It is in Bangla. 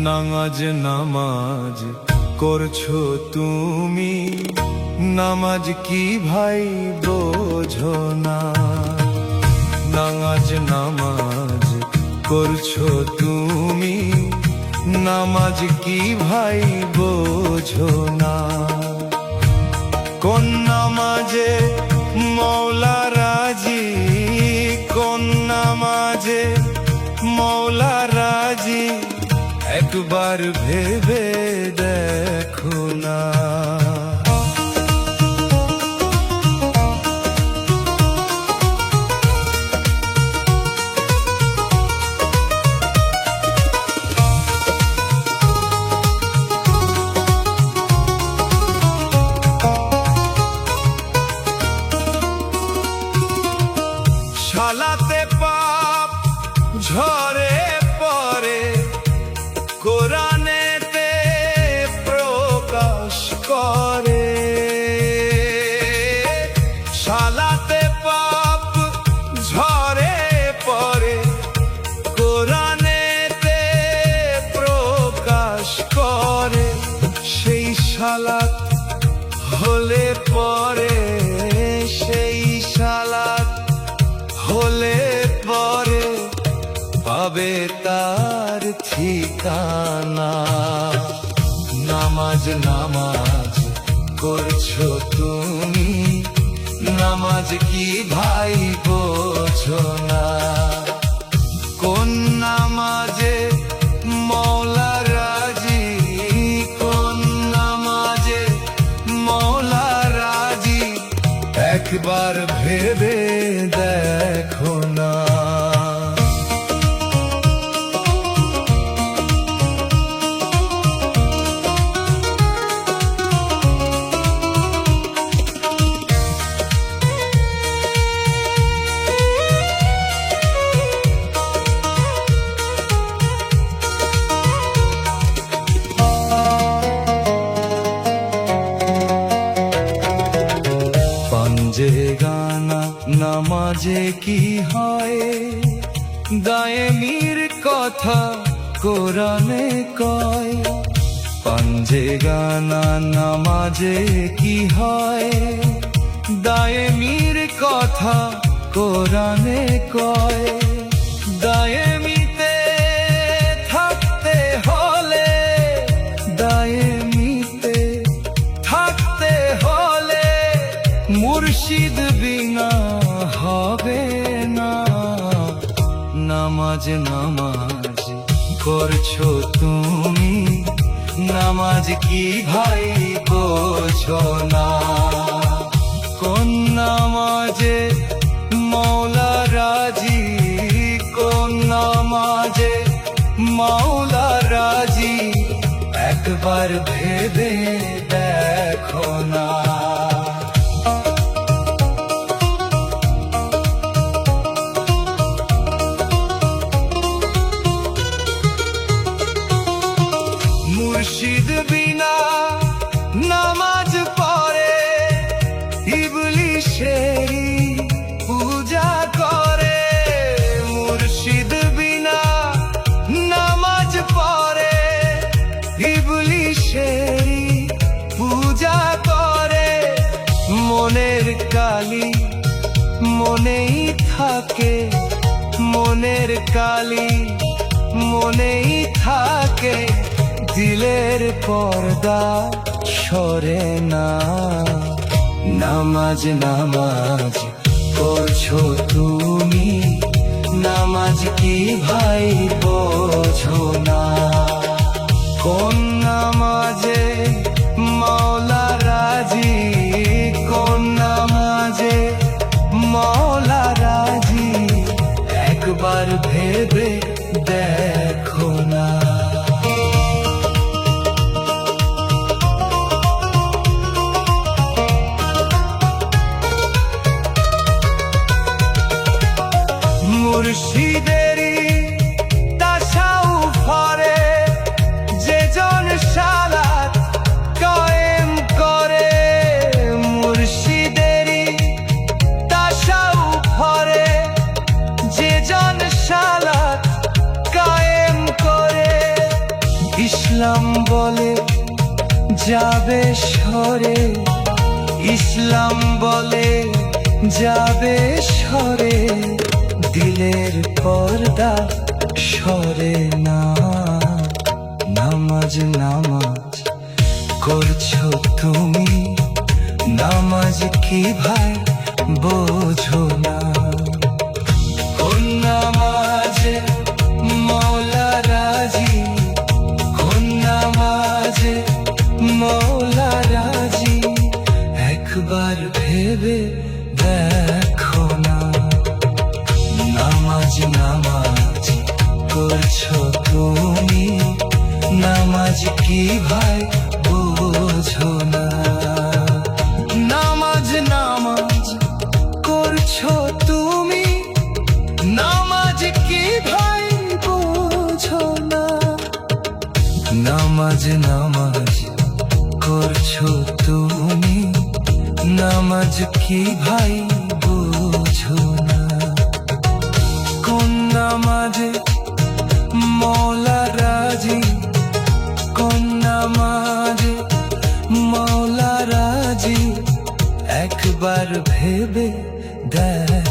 নামাজ নামাজ করছো তুমি, নামাজ কি ভাই বোঝো না? নামাজ নামাজ করছো তুমি, নামাজ কি ভাই বোঝো না? কোন নামাজে মওলা রাজি, কোন নামাজে মওলা রাজি, একবার ভেবে দেখো না। সালাতে পাপ ঝরে পড়ে, কোরআনেতে প্রকাশ করে। সালাতে পাপ ঝরে পড়ে, কোরআনেতে প্রকাশ করে। সেই সালাত হলে পরে, সেই সালাত হলে পরে পাবে তার ঠিকানা। নামাজ নামাজ করছো তুমি, নামাজ কি ভাই বোঝো না? কোন নামাজে মওলা রাজি, কোন নামাজে মওলা রাজি, একবার ভেবে দেখো না। পাঞ্জে গানা নামাজে কি হয়, দায়েমির কথা কোরআনে কয়। পাঞ্জে গানা নামাজে কি হয়, দায়েমির কথা কোরআনে কয়। দায়েমিতে থাকতে হলে, দায়েমিতে থাকতে হলে মুর্শিদ বিনা হবে না। নামাজ নামাজ করছো তুমি, নামাজ কি ভাই বোঝো না? কোন নামাজে মওলা রাজি, কোন নামাজে মওলা রাজি, একবার ভেবে দেখো না। মুর্শিদ বিনা নামাজ পড়ে, ইবলিশেরই পূজা করে। মুর্শিদ বিনা নামাজ পড়ে, ইবলিশেরই পূজা করে। মনের কালি মনেই থাকে, মনের কালি মনেই থাকে, দিলের পর্দা সরে না। নামাজ নামাজ করছো তুমি, নামাজ কি ভাই বোঝো না? কোন নামাজে মওলা রাজি, কোন নামাজে মওলা রাজি, মুর্শিদেরই তাসাউফরে যে জন সালাত কায়েম করে, মুর্শিদেরই তাসাউফরে যে জন সালাত কায়েম করে। ইসলাম বলে যাবে সরে, ইসলাম বলে যাবে সরে, দিলের পর্দা সরে না। নামাজ নামাজ করছো তুমি, নামাজ কি ভাই বোঝো না। কোন নামাজে মওলা রাজি, কোন নামাজে মওলা রাজি, একবার ভেবে দেখো না। নামাজ নামাজ করছো তুমি, নামাজ কি ভাই বোঝো না। নামাজ নামাজ করছো তুমি, নামাজ কি ভাই বোঝো না। নামাজ নামাজ করছো তুমি, নামাজ কি ভাই বোঝো না। কোন নামাজে মওলা রাজি, কোন নামাজে মওলা রাজি, একবার ভেবে দেখ।